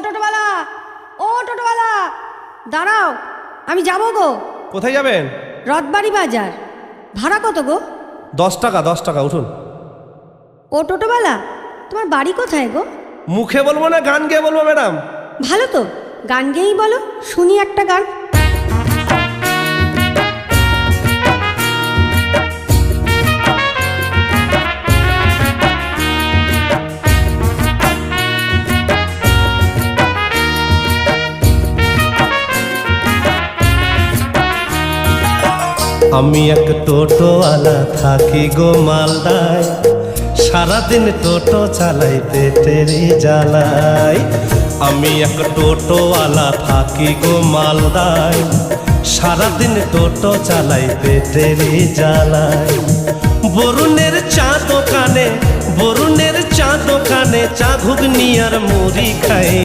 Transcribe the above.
টোটোওয়ালা, ও টোটোওয়ালা, দাঁড়াও, আমি যাবো গো। কোথায় যাবেন? রথবাড়ি বাজার। ভাড়া কত গো? 10 টাকা, 10 টাকা, উঠুন। ও টোটোওয়ালা, তোমার বাড়ি কোথায় গো? মুখে বলবো না গান গেয়ে বলবো ম্যাডাম? ভালো তো, গান গেয়েই বলো, শুনি একটা গান। আমি এক টোটোওয়ালা থাকি গো মালদায়, সারাদিন টোটো চালাই পেটের জ্বালায়। আমি এক টোটোওয়ালা থাকি গো মালদায়, সারাদিন টোটো চালাই পেটের জ্বালায়। বরুণের চা দোকানে, বরুণের চা দোকানে চা ঘুগনি আর মুড়ি খাই।